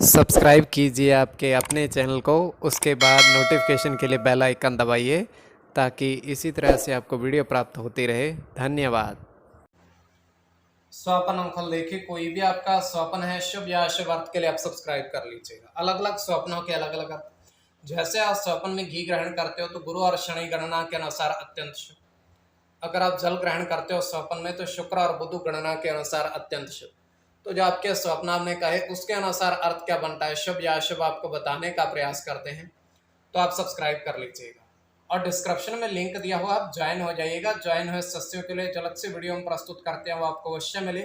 Subscribe कीजिए आपके अपने चैनल को, उसके बाद नोटिफिकेशन के लिए बेल आइकन दबाइए ताकि इसी तरह से आपको वीडियो प्राप्त होती रहे। धन्यवाद। स्वपन अंकल देखिए, कोई भी आपका स्वपन है शुभ या अशुभ अर्थ के लिए आप सब्सक्राइब कर लीजिएगा। अलग अलग स्वप्नों के अलग अलग अर्थ। जैसे आप स्वपन में घी ग्रहण करते हो तो गुरु और शनि गणना के अनुसार अत्यंत शुभ। अगर आप जल ग्रहण करते हो स्वपन में तो शुक्र और बुध गणना के अनुसार अत्यंत शुभ। तो जो आपके स्वप्न में कहे उसके अनुसार अर्थ क्या बनता है शुभ या अशुभ आपको बताने का प्रयास करते हैं, तो आप सब्सक्राइब कर लीजिएगा। और डिस्क्रिप्शन में लिंक दिया हुआ, आप ज्वाइन हो जाइएगा। ज्वाइन हुए सदस्यों के लिए जो अलग से वीडियो हम प्रस्तुत करते हैं वो आपको अवश्य मिले,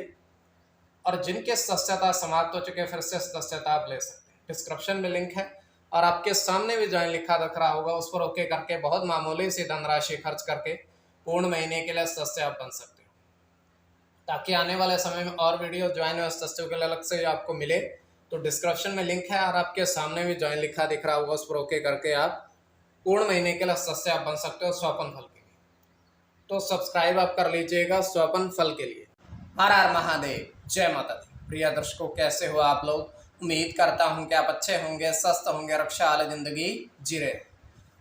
और जिनके सदस्यता समाप्त हो चुके फिर से सदस्यता आप ले सकते हैं। डिस्क्रिप्शन में लिंक है और आपके सामने भी ज्वाइन लिखा दिख रहा होगा, उस पर ओके करके बहुत मामूली सी धनराशि खर्च करके पूर्ण महीने के लिए सदस्य आप बन सकते हो, ताकि आने वाले समय में और वीडियो ज्वाइन हुए सदस्यों के लिए अलग से आपको मिले। तो डिस्क्रिप्शन में लिंक है और आपके सामने भी ज्वाइन लिखा दिख रहा होगा, उस पर ओके करके आप पूर्ण महीने के लिए सदस्य आप बन सकते हो स्वपन फल के लिए। तो सब्सक्राइब आप कर लीजिएगा स्वपन फल के लिए। हर हर महादेव, जय माता दी। प्रिय दर्शकों, कैसे हो आप लोग? उम्मीद करता हूं कि आप अच्छे होंगे, स्वस्थ होंगे, रक्षा वाली जिंदगी जी रहे।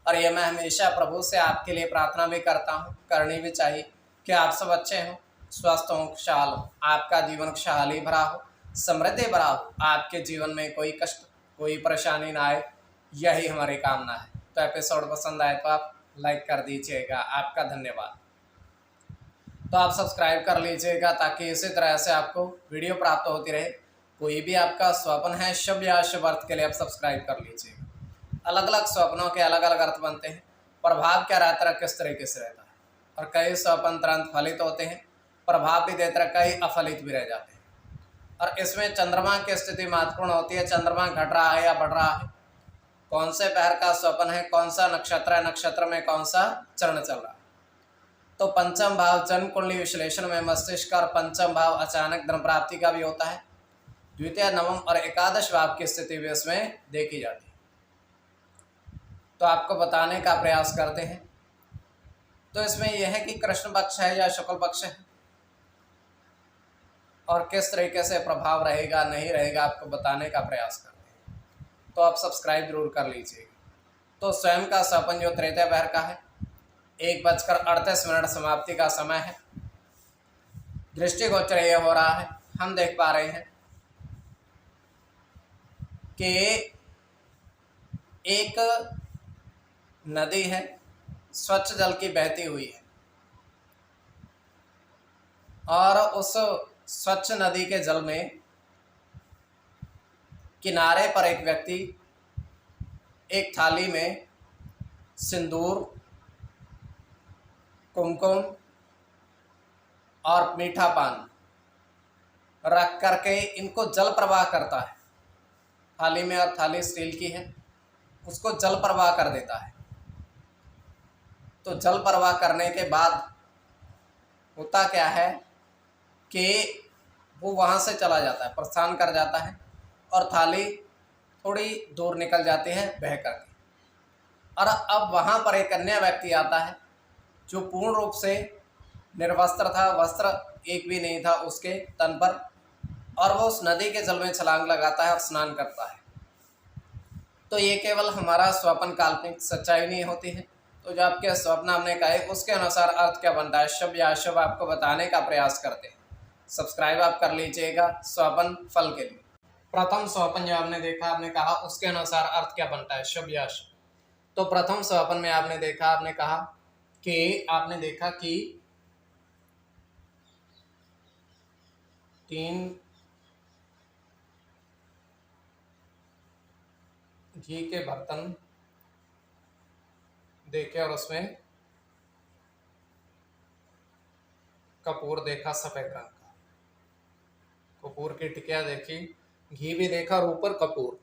और ये मैं हमेशा प्रभु से आपके लिए प्रार्थना भी करता हूँ, करनी भी चाहिए कि आप सब अच्छे हों, स्वस्थ हों, खुशहाल हो, आपका जीवन खुशहाली भरा हो, समृद्धि भरा हो, आपके जीवन में कोई कष्ट कोई परेशानी ना आए, यही हमारी कामना है। तो एपिसोड पसंद आए तो आप लाइक कर दीजिएगा, आपका धन्यवाद। तो आप सब्सक्राइब कर लीजिएगा ताकि इसी तरह से आपको वीडियो प्राप्त होती रहे। कोई भी आपका स्वप्न है शुभ या अशुभ अर्थ के लिए आप सब्सक्राइब कर लीजिएगा। अलग अलग स्वप्नों के अलग अलग अर्थ बनते हैं, प्रभाव क्या रहता है किस तरीके से रहता है। और कई स्वप्न तुरंत फलित होते हैं, प्रभाव भी देते हैं, कई अफलित भी रह जाते हैं। और इसमें चंद्रमा की स्थिति महत्वपूर्ण होती है। चंद्रमा घट रहा है या बढ़ रहा है, कौन से पहर का स्वप्न है, कौन सा नक्षत्र है, नक्षत्र में कौन सा चरण चल रहा है। तो पंचम भाव जन्म कुंडली विश्लेषण में मस्तिष्क और पंचम भाव अचानक धन प्राप्ति का भी होता है। द्वितीय, नवम और एकादश भाव की स्थिति भी इसमें देखी जाती है। तो आपको बताने का प्रयास करते हैं। तो इसमें यह है कि कृष्ण पक्ष है या शुक्ल पक्ष है और किस तरीके से प्रभाव रहेगा नहीं रहेगा, आपको बताने का प्रयास करते हैं। तो आप सब्सक्राइब जरूर कर लीजिएगा। तो स्वयं का स्वपन जो तृतीय पहर का है, 1:38 समाप्ति का समय है। दृष्टिगोचर ये हो रहा है, हम देख पा रहे हैं कि एक नदी है, स्वच्छ जल की बहती हुई है, और उस स्वच्छ नदी के जल में किनारे पर एक व्यक्ति एक थाली में सिंदूर, कुमकुम और मीठा पान रख करके इनको जल प्रवाह करता है थाली में, और थाली स्टील की है, उसको जल प्रवाह कर देता है। तो जल प्रवाह करने के बाद होता क्या है कि वो वहाँ से चला जाता है, प्रस्थान कर जाता है, और थाली थोड़ी दूर निकल जाती है बह करके। और अब वहाँ पर एक अन्य व्यक्ति आता है जो पूर्ण रूप से निर्वस्त्र था, वस्त्र एक भी नहीं था उसके तन पर, और वो उस नदी के जल में छलांग लगाता है और स्नान करता है। तो ये केवल हमारा स्वप्न काल्पनिक सच्चाई नहीं होती है। तो जो आपके स्वप्न हमने कहे उसके अनुसार अर्थ क्या बनता है शुभ या अशुभ, आपको बताने का प्रयास करते हैं। सब्सक्राइब आप कर लीजिएगा स्वपन फल के लिए। प्रथम स्वपन जो आपने देखा, आपने कहा उसके अनुसार अर्थ क्या बनता है शुभ या अशुभ। तो प्रथम स्वपन में आपने देखा, आपने कहा कि आपने देखा कि 3 घी के बर्तन देखे और उसमें कपूर देखा सफेद रंग का, कपूर की टिकिया देखी, घी भी देखा और ऊपर कपूर।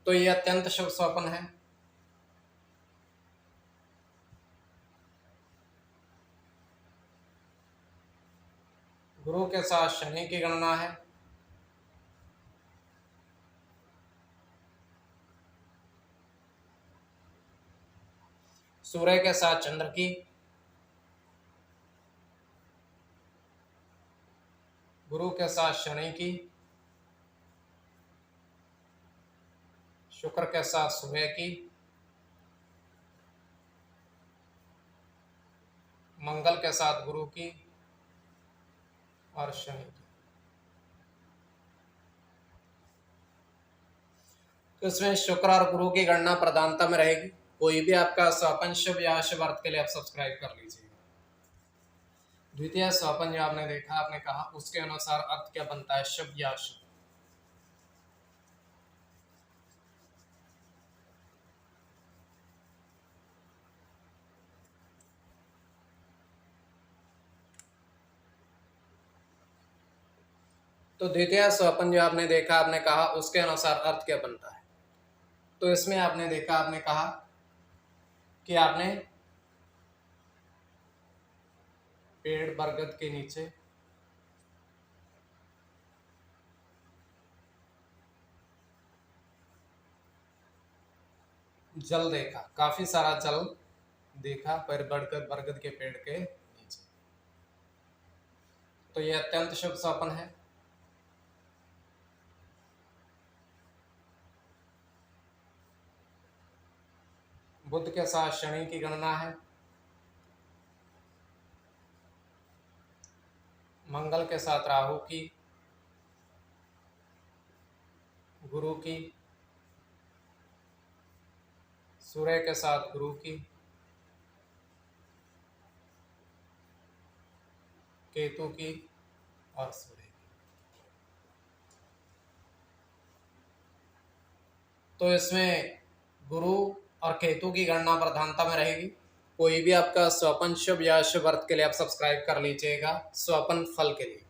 तो ये अत्यंत शुभ स्वप्न है। गुरु के साथ शनि की गणना है। सूर्य के साथ चंद्र की, गुरु के साथ शनि की, शुक्र के साथ सुबह की, मंगल के साथ गुरु की और शनि की। तो इसमें शुक्र और गुरु की गणना प्रधानता में रहेगी। कोई भी आपका स्वपन शुभ या अशुभ अर्थ के लिए आप सब्सक्राइब कर लीजिएगा। द्वितीय स्वपन जो आपने देखा, आपने कहा उसके अनुसार अर्थ क्या बनता है, शुभ या अशुभ। तो द्वितीय स्वपन जो आपने देखा, आपने कहा उसके अनुसार अर्थ क्या बनता है। तो इसमें आपने देखा, आपने कहा कि आपने पेड़ बरगद के नीचे जल देखा, काफी सारा जल देखा पर बरगद के पेड़ के नीचे। तो यह अत्यंत शुभ स्वप्न है। बुध के साथ शनि की गणना है, मंगल के साथ राहु की, गुरु की, सूर्य के साथ गुरु की, केतु की और सूर्य की। तो इसमें गुरु और केतु की गणना प्रधानता में रहेगी। कोई भी आपका स्वपन शुभ या अशुभ अर्थ के लिए आप सब्सक्राइब कर लीजिएगा स्वपन फल के लिए।